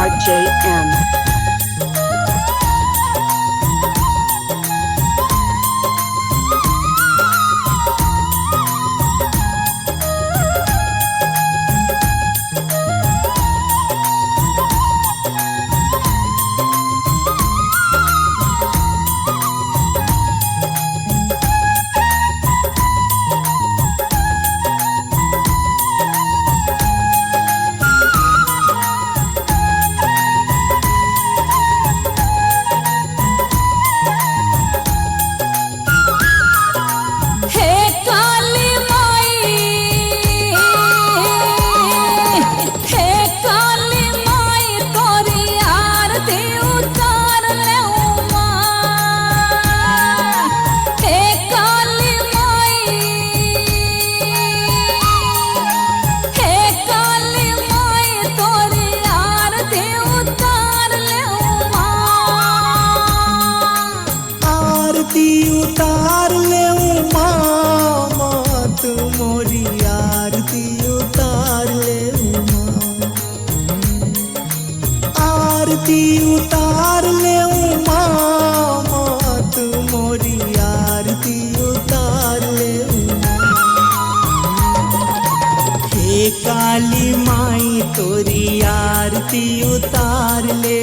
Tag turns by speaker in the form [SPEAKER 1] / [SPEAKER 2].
[SPEAKER 1] RJM.
[SPEAKER 2] उतार ले मात मोरी आरती उतार ले आरती उतार ले मात मोरी आरती उतार ले हे काली माई तोरी आरती उतार ले